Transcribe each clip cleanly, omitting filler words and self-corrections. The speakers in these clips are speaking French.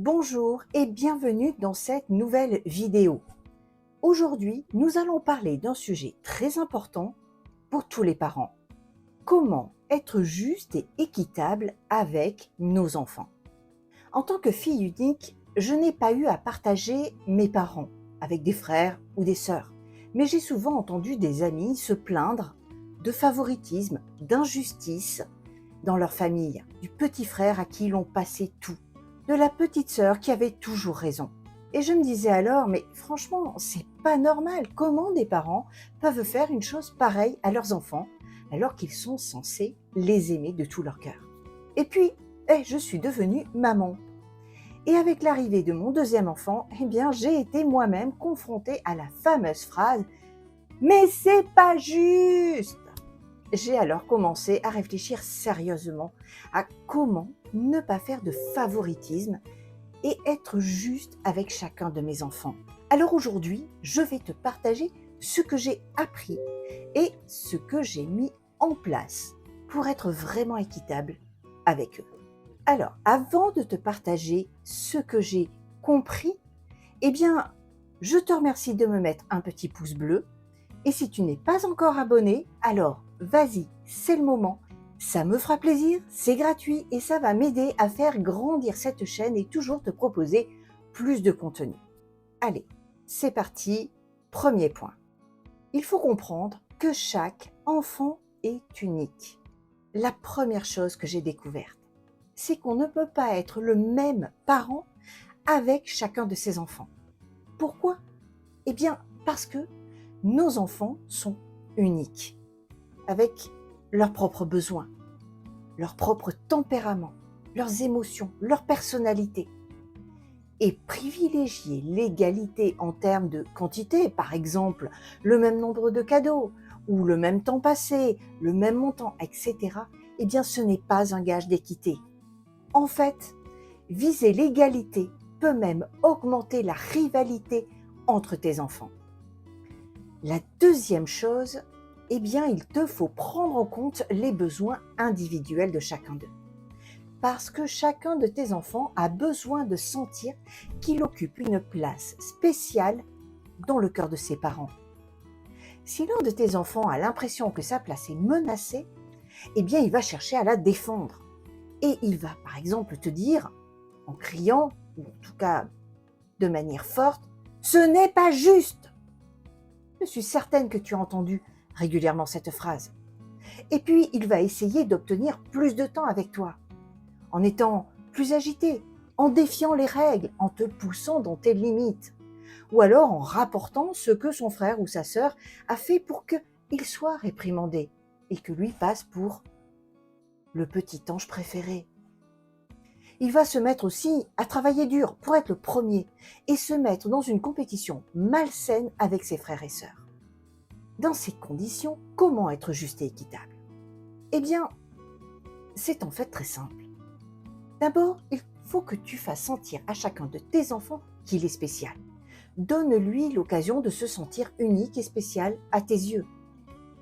Bonjour et bienvenue dans cette nouvelle vidéo. Aujourd'hui, nous allons parler d'un sujet très important pour tous les parents. Comment être juste et équitable avec nos enfants. En tant que fille unique, je n'ai pas eu à partager mes parents avec des frères ou des sœurs, mais j'ai souvent entendu des amis se plaindre de favoritisme, d'injustice dans leur famille, du petit frère à qui l'on passait tout, de la petite sœur qui avait toujours raison. Et je me disais alors, mais franchement, c'est pas normal. Comment des parents peuvent faire une chose pareille à leurs enfants alors qu'ils sont censés les aimer de tout leur cœur? Et puis, je suis devenue maman. Et avec l'arrivée de mon deuxième enfant, j'ai été moi-même confrontée à la fameuse phrase « Mais c'est pas juste !» J'ai alors commencé à réfléchir sérieusement à comment ne pas faire de favoritisme et être juste avec chacun de mes enfants. Alors aujourd'hui, je vais te partager ce que j'ai appris et ce que j'ai mis en place pour être vraiment équitable avec eux. Alors, avant de te partager ce que j'ai compris, je te remercie de me mettre un petit pouce bleu. Et si tu n'es pas encore abonné, alors vas-y, c'est le moment. Ça me fera plaisir, c'est gratuit et ça va m'aider à faire grandir cette chaîne et toujours te proposer plus de contenu. Allez, c'est parti. Premier point. Il faut comprendre que chaque enfant est unique. La première chose que j'ai découverte, c'est qu'on ne peut pas être le même parent avec chacun de ses enfants. Pourquoi ? Parce que nos enfants sont uniques, avec leurs propres besoins, leur propre tempérament, leurs émotions, leur personnalité. Et privilégier l'égalité en termes de quantité, par exemple le même nombre de cadeaux, ou le même temps passé, le même montant, etc., ce n'est pas un gage d'équité. En fait, viser l'égalité peut même augmenter la rivalité entre tes enfants. La deuxième chose, il te faut prendre en compte les besoins individuels de chacun d'eux. Parce que chacun de tes enfants a besoin de sentir qu'il occupe une place spéciale dans le cœur de ses parents. Si l'un de tes enfants a l'impression que sa place est menacée, il va chercher à la défendre. Et il va par exemple te dire, en criant, ou en tout cas de manière forte, « Ce n'est pas juste !» Je suis certaine que tu as entendu régulièrement cette phrase. Et puis, il va essayer d'obtenir plus de temps avec toi, en étant plus agité, en défiant les règles, en te poussant dans tes limites, ou alors en rapportant ce que son frère ou sa sœur a fait pour qu'il soit réprimandé et que lui passe pour le petit ange préféré. Il va se mettre aussi à travailler dur pour être le premier et se mettre dans une compétition malsaine avec ses frères et sœurs. Dans ces conditions, comment être juste et équitable ? C'est en fait très simple. D'abord, il faut que tu fasses sentir à chacun de tes enfants qu'il est spécial. Donne-lui l'occasion de se sentir unique et spécial à tes yeux.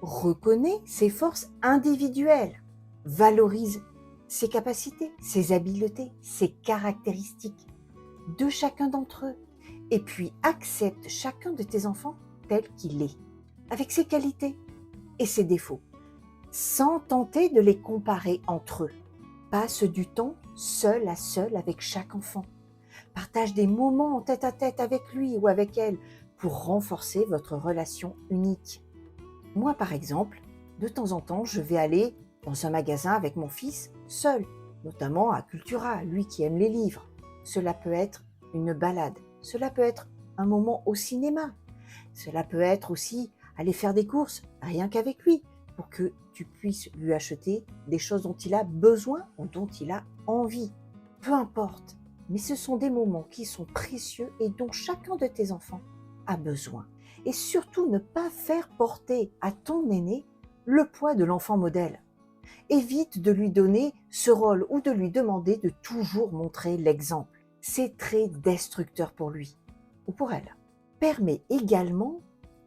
Reconnais ses forces individuelles. Valorise ses capacités, ses habiletés, ses caractéristiques de chacun d'entre eux. Et puis accepte chacun de tes enfants tel qu'il est, avec ses qualités et ses défauts, sans tenter de les comparer entre eux. Passe du temps seul à seul avec chaque enfant. Partage des moments en tête-à-tête avec lui ou avec elle pour renforcer votre relation unique. Moi, par exemple, de temps en temps, je vais aller dans un magasin avec mon fils seul, notamment à Cultura, lui qui aime les livres. Cela peut être une balade, cela peut être un moment au cinéma, cela peut être aussi aller faire des courses rien qu'avec lui pour que tu puisses lui acheter des choses dont il a besoin ou dont il a envie. Peu importe, mais ce sont des moments qui sont précieux et dont chacun de tes enfants a besoin. Et surtout, ne pas faire porter à ton aîné le poids de l'enfant modèle. Évite de lui donner ce rôle ou de lui demander de toujours montrer l'exemple. C'est très destructeur pour lui ou pour elle. Permet également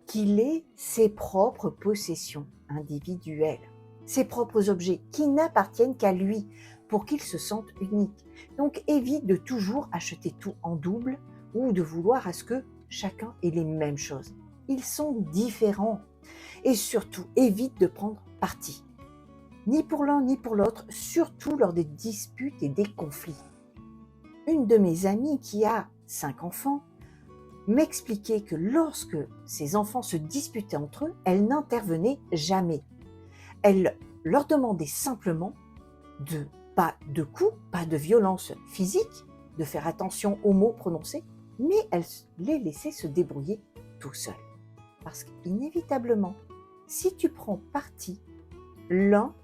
qu'il ait ses propres possessions individuelles, ses propres objets qui n'appartiennent qu'à lui. pour qu'ils se sentent uniques. Donc évite de toujours acheter tout en double ou de vouloir à ce que chacun ait les mêmes choses. Ils sont différents. Et surtout, évite de prendre parti. Ni pour l'un ni pour l'autre, surtout lors des disputes et des conflits. Une de mes amies qui a 5 enfants m'expliquait que lorsque ses enfants se disputaient entre eux, elle n'intervenait jamais. Elle leur demandait simplement pas de coups, pas de violence physique, de faire attention aux mots prononcés, mais elle les laissait se débrouiller tout seuls. Parce qu'inévitablement, si tu prends parti, l'un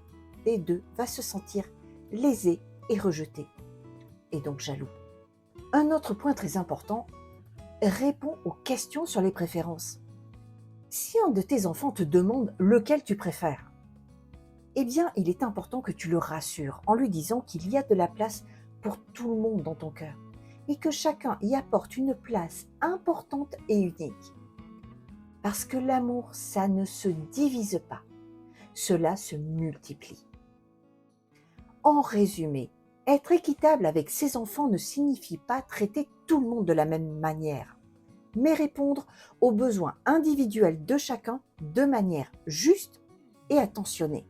des deux va se sentir lésé et rejeté, et donc jaloux. Un autre point très important, réponds aux questions sur les préférences. Si un de tes enfants te demande lequel tu préfères, eh bien, il est important que tu le rassures en lui disant qu'il y a de la place pour tout le monde dans ton cœur et que chacun y apporte une place importante et unique. Parce que l'amour, ça ne se divise pas, cela se multiplie. En résumé, être équitable avec ses enfants ne signifie pas traiter tout le monde de la même manière, mais répondre aux besoins individuels de chacun de manière juste et attentionnée.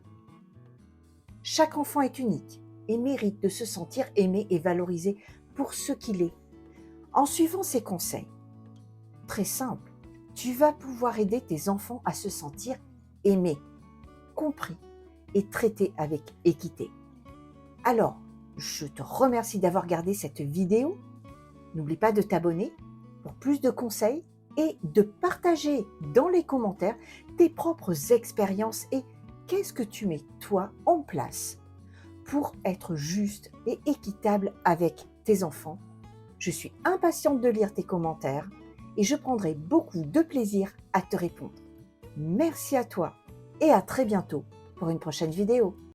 Chaque enfant est unique et mérite de se sentir aimé et valorisé pour ce qu'il est. En suivant ces conseils, très simples, tu vas pouvoir aider tes enfants à se sentir aimés, compris et traités avec équité. Alors, je te remercie d'avoir regardé cette vidéo. N'oublie pas de t'abonner pour plus de conseils et de partager dans les commentaires tes propres expériences et qu'est-ce que tu mets toi en place pour être juste et équitable avec tes enfants. Je suis impatiente de lire tes commentaires et je prendrai beaucoup de plaisir à te répondre. Merci à toi et à très bientôt pour une prochaine vidéo.